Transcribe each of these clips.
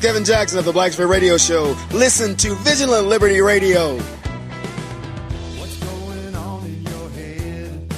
Kevin Jackson of the Black Spirit Radio Show. Listen to Vigilant Liberty Radio. What's going on in your head?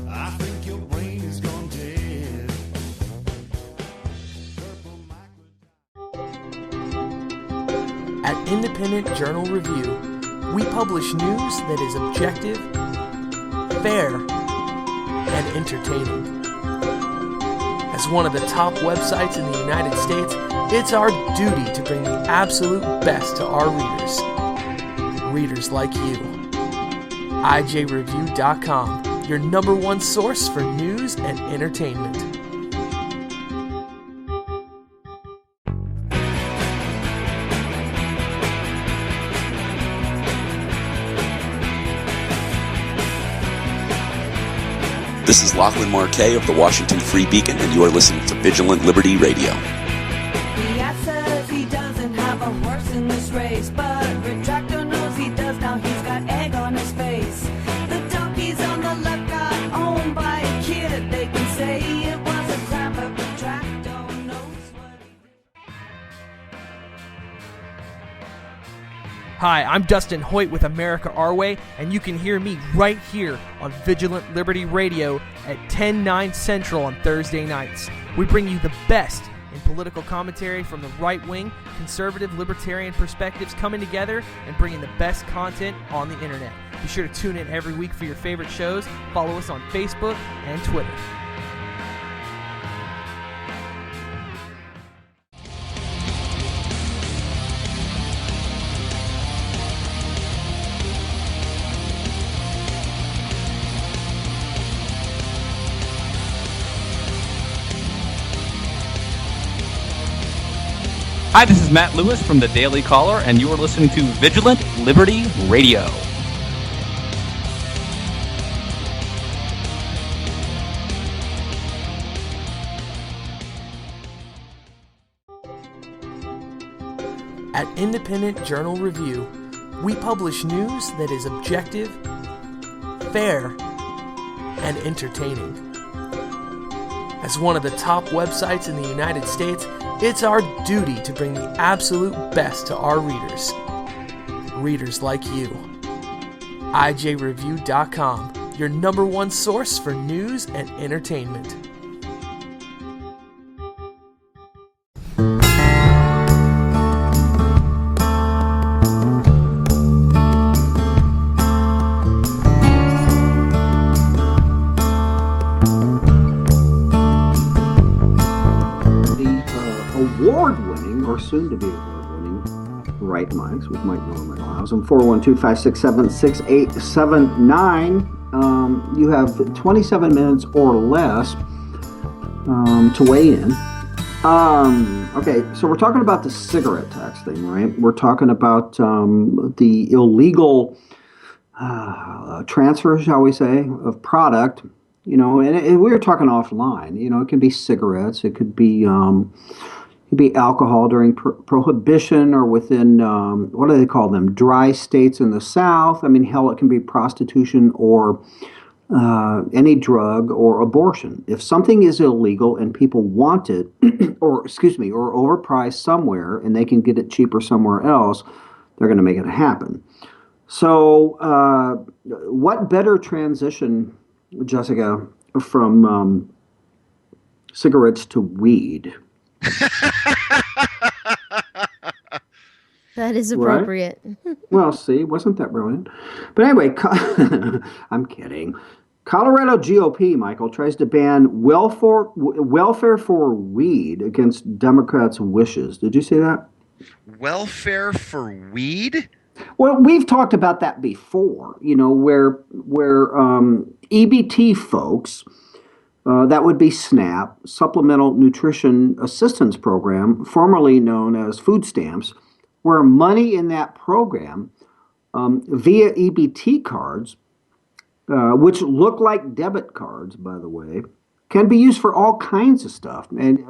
I think your brain is gone dead. At Independent Journal Review, we publish news that is objective, fair, and entertaining. As one of the top websites in the United States, it's our duty to bring the absolute best to our readers. Readers like you. IJReview.com, your number one source for news and entertainment. This is Lachlan Marquet of the Washington Free Beacon, and you are listening to Vigilant Liberty Radio. Fiat says he doesn't have a horse in this race, but Retractor knows he does. Now he's got egg on his face. The donkey's on the left got owned by a kid. They can say it was a crime, but Retractor knows what he did. Hi, I'm Dustin Hoyt with America Our Way, and you can hear me right here on Vigilant Liberty Radio at 10/9 Central on Thursday nights. We bring you the best in political commentary from the right-wing, conservative, libertarian perspectives coming together and bringing the best content on the internet. Be sure to tune in every week for your favorite shows. Follow us on Facebook and Twitter. Hi, this is Matt Lewis from the Daily Caller, and you are listening to Vigilant Liberty Radio. At Independent Journal Review, we publish news that is objective, fair, and entertaining. As one of the top websites in the United States, it's our duty to bring the absolute best to our readers. Readers like you. IJReview.com, your number one source for news and entertainment. Soon to be award-winning Right Mics with Mike Miller McLaughlin. 412-567-6879. You have 27 minutes or less to weigh in. Okay, so we're talking about the cigarette tax thing, right? We're talking about the illegal transfer, shall we say, of product. You know, and we were talking offline. You know, it can be cigarettes, it could be alcohol during prohibition or within, what do they call them, dry states in the South. I mean, hell, it can be prostitution or any drug or abortion. If something is illegal and people want it, or overpriced somewhere and they can get it cheaper somewhere else, they're going to make it happen. So what better transition, Jessica, from cigarettes to weed? That is appropriate. Right? Well, see, wasn't that brilliant? But anyway, I'm kidding. Colorado GOP, Michael, tries to ban welfare for weed against Democrats' wishes. Did you see that? Welfare for weed? Well, we've talked about that before, you know, where EBT folks, that would be SNAP, Supplemental Nutrition Assistance Program, formerly known as food stamps, where money in that program via EBT cards, which look like debit cards, by the way, can be used for all kinds of stuff. And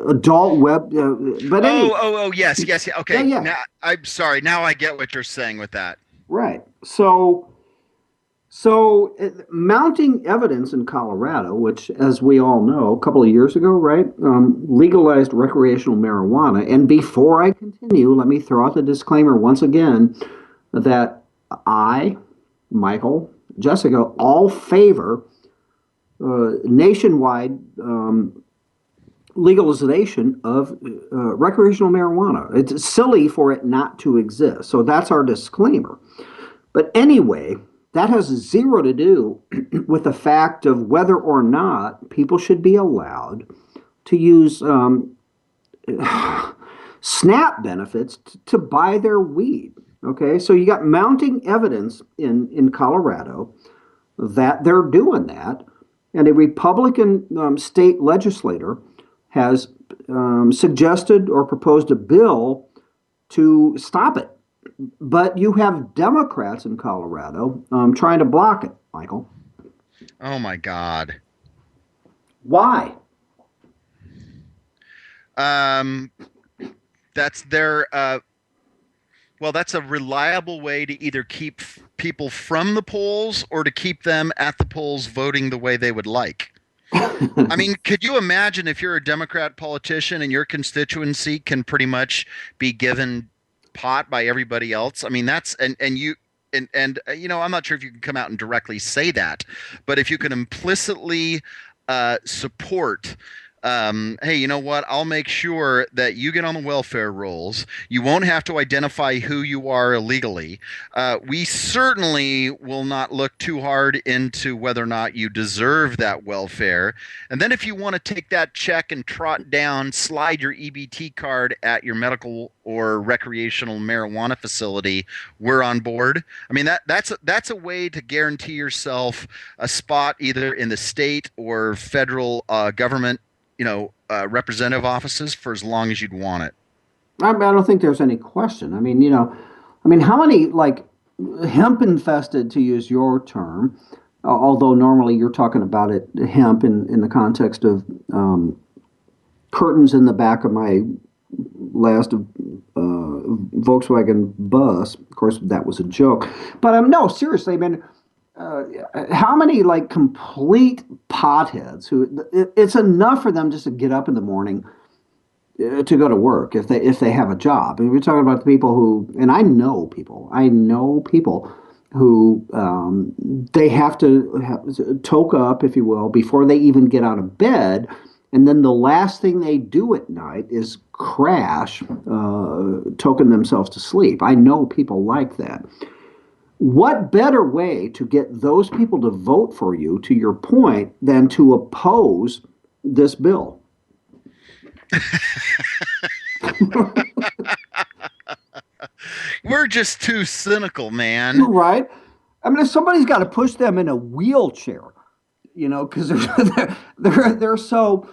adult web, but anyway. Yes. Okay. Yeah. Now, I'm sorry. Now I get what you're saying with that. Right. So So, mounting evidence in Colorado, which, as we all know, a couple of years ago, right, legalized recreational marijuana. And before I continue, let me throw out the disclaimer once again that I, Michael, Jessica, all favor nationwide legalization of recreational marijuana. It's silly for it not to exist. So that's our disclaimer. But anyway, that has zero to do with the fact of whether or not people should be allowed to use SNAP benefits to buy their weed. Okay, so you got mounting evidence in Colorado that they're doing that, and a Republican state legislator has suggested or proposed a bill to stop it. But you have Democrats in Colorado trying to block it, Michael. Oh my God. Why? That's their well, that's a reliable way to either keep people from the polls or to keep them at the polls voting the way they would like. I mean, could you imagine if you're a Democrat politician and your constituency can pretty much be given pot by everybody else? I mean, that's and you know, I'm not sure if you can come out and directly say that, but if you can implicitly support hey, you know what? I'll make sure that you get on the welfare rolls. You won't have to identify who you are illegally. We certainly will not look too hard into whether or not you deserve that welfare. And then if you want to take that check and trot down, slide your EBT card at your medical or recreational marijuana facility, we're on board. I mean, that's a way to guarantee yourself a spot either in the state or federal government, you know, representative offices for as long as you'd want it. I don't think there's any question. I mean, you know, how many, like, hemp infested, to use your term, although normally you're talking about it, hemp, in the context of curtains in the back of my last Volkswagen bus. Of course, that was a joke. But no, seriously, I mean, how many, like, complete potheads who it's enough for them just to get up in the morning to go to work if they have a job. And we're talking about the people who, and I know people who they have to toke up, if you will, before they even get out of bed. And then the last thing they do at night is crash, token themselves to sleep. I know people like that. What better way to get those people to vote for you, to your point, than to oppose this bill? We're just too cynical, man. Right? I mean, if somebody's got to push them in a wheelchair, you know, because they're so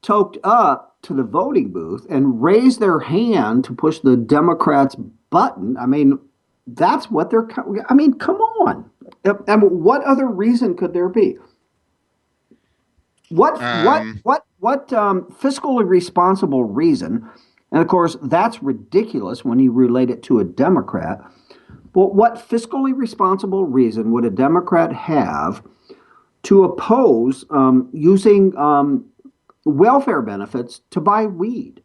toked up to the voting booth and raise their hand to push the Democrats' button. I mean, that's what they're. I mean, come on. And what other reason could there be? What fiscally responsible reason? And of course, that's ridiculous when you relate it to a Democrat. But what fiscally responsible reason would a Democrat have to oppose using welfare benefits to buy weed?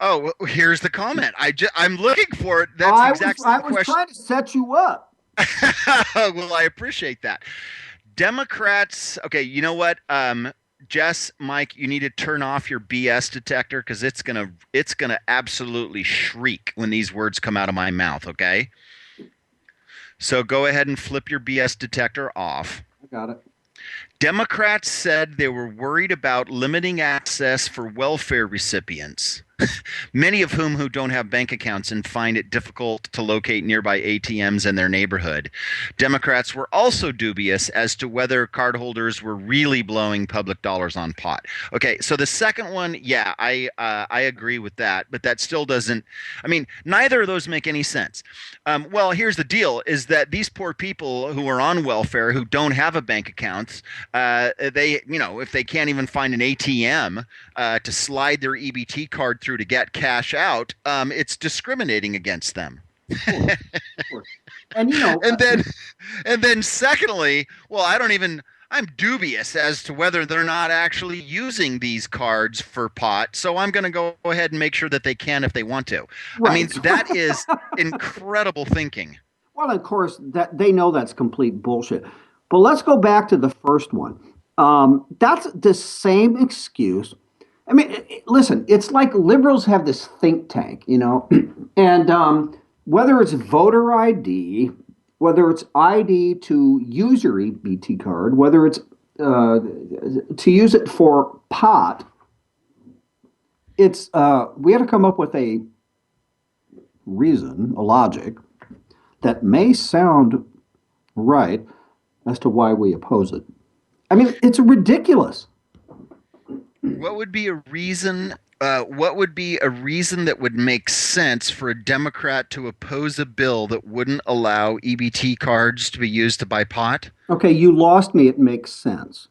Oh, well, here's the comment. I'm looking for it. That's exactly the question. I was trying to set you up. Well, I appreciate that. Democrats. Okay, you know what? Jess, Mike, you need to turn off your BS detector because it's gonna absolutely shriek when these words come out of my mouth. Okay. So go ahead and flip your BS detector off. I got it. Democrats said they were worried about limiting access for welfare recipients, many of whom don't have bank accounts and find it difficult to locate nearby ATMs in their neighborhood. Democrats were also dubious as to whether cardholders were really blowing public dollars on pot. Okay, so the second one, yeah, I agree with that, but that still doesn't. I mean, neither of those make any sense. Well, here's the deal: is that these poor people who are on welfare who don't have a bank account, they, you know, if they can't even find an ATM to slide their EBT card through to get cash out, it's discriminating against them. Of course. And you know, and then secondly, well, I'm dubious as to whether they're not actually using these cards for pot, so I'm going to go ahead and make sure that they can if they want to. I mean, Right. that is incredible thinking. well, of course, that they know that's complete bullshit. But let's go back to the first one. That's the same excuse. I mean, listen, it's like liberals have this think tank, you know, and whether it's voter ID, whether it's ID to use your EBT card, whether it's to use it for pot, it's we had to come up with a reason, a logic that may sound right as to why we oppose it. I mean, it's ridiculous. What would be a reason? What would be a reason that would make sense for a Democrat to oppose a bill that wouldn't allow EBT cards to be used to buy pot? Okay, you lost me. It makes sense.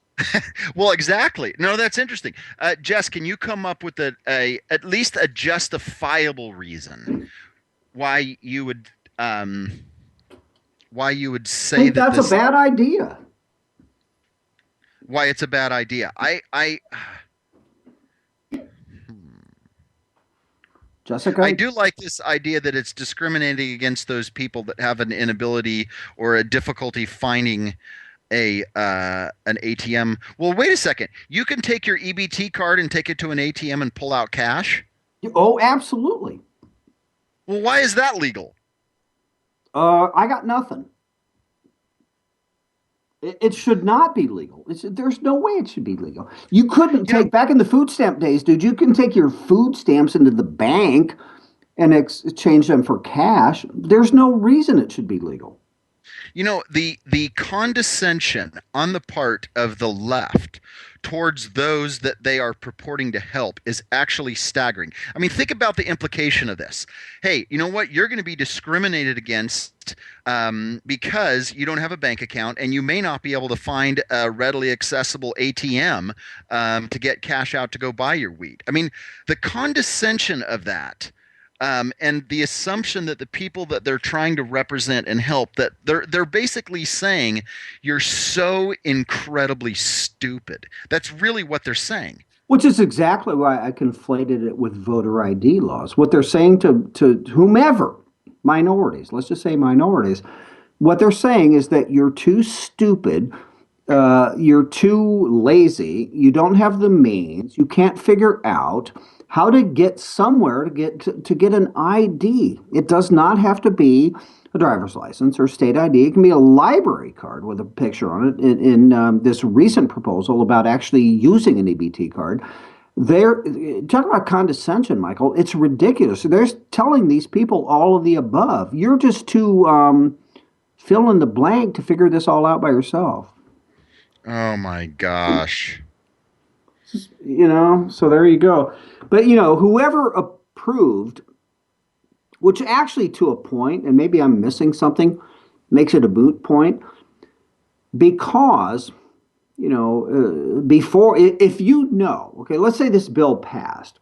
Well, exactly. No, that's interesting. Jess, can you come up with at least a justifiable reason why you would say I think that that's a bad idea. why it's a bad idea? Jessica? I do like this idea that it's discriminating against those people that have an inability or a difficulty finding an ATM. Well, wait a second. You can take your EBT card and take it to an ATM and pull out cash? Oh, absolutely. Well, why is that legal? I got nothing. It should not be legal. There's no way it should be legal. You couldn't take, back in the food stamp days, dude, you can take your food stamps into the bank and exchange them for cash. There's no reason it should be legal. You know, the condescension on the part of the left towards those that they are purporting to help is actually staggering. I mean, think about the implication of this. Hey, you know what? You're going to be discriminated against because you don't have a bank account and you may not be able to find a readily accessible ATM to get cash out to go buy your weed. I mean, the condescension of that. And the assumption that the people that they're trying to represent and help, that they're basically saying you're so incredibly stupid. That's really what they're saying. Which is exactly why I conflated it with voter ID laws. What they're saying to whomever, minorities, let's just say minorities, what they're saying is that you're too stupid, you're too lazy, you don't have the means, you can't figure out how to get somewhere to get an ID. It does not have to be a driver's license or state ID. It can be a library card with a picture on it. In this recent proposal about actually using an EBT card, they're talking about condescension, Michael. It's ridiculous. They're telling these people all of the above. You're just too fill in the blank to figure this all out by yourself. Oh my gosh. You know, so there you go. But, you know, whoever approved, which actually to a point, and maybe I'm missing something, makes it a moot point, because, you know, before, if you know, okay, let's say this bill passed,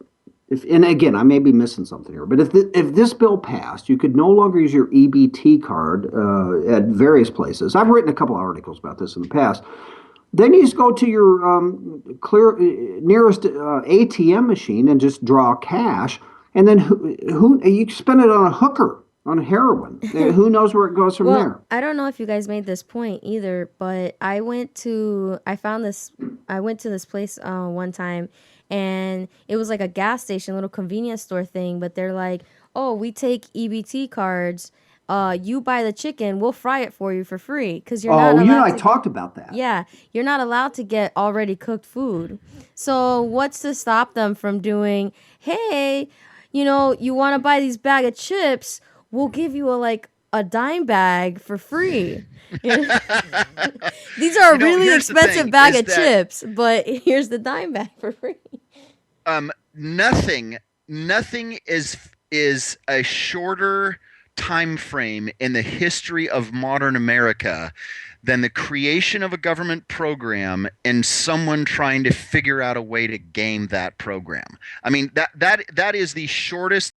and again, I may be missing something here, but if this bill passed, you could no longer use your EBT card at various places. I've written a couple of articles about this in the past. Then you just go to your nearest ATM machine and just draw cash, and then who you spend it on a hooker, on heroin. Who knows where it goes from there? I don't know if you guys made this point either, but I went to this place one time, and it was like a gas station, little convenience store thing. But they're like, "Oh, we take EBT cards. You buy the chicken, we'll fry it for you for free because you're not allowed you know, I talked about that. Yeah, you're not allowed to get already cooked food. So what's to stop them from doing, hey, you know, you want to buy these bag of chips, we'll give you a dime bag for free. These are a really expensive bag of chips, but here's the dime bag for free. Nothing is a shorter time frame in the history of modern America than the creation of a government program and someone trying to figure out a way to game that program. I mean, that is the shortest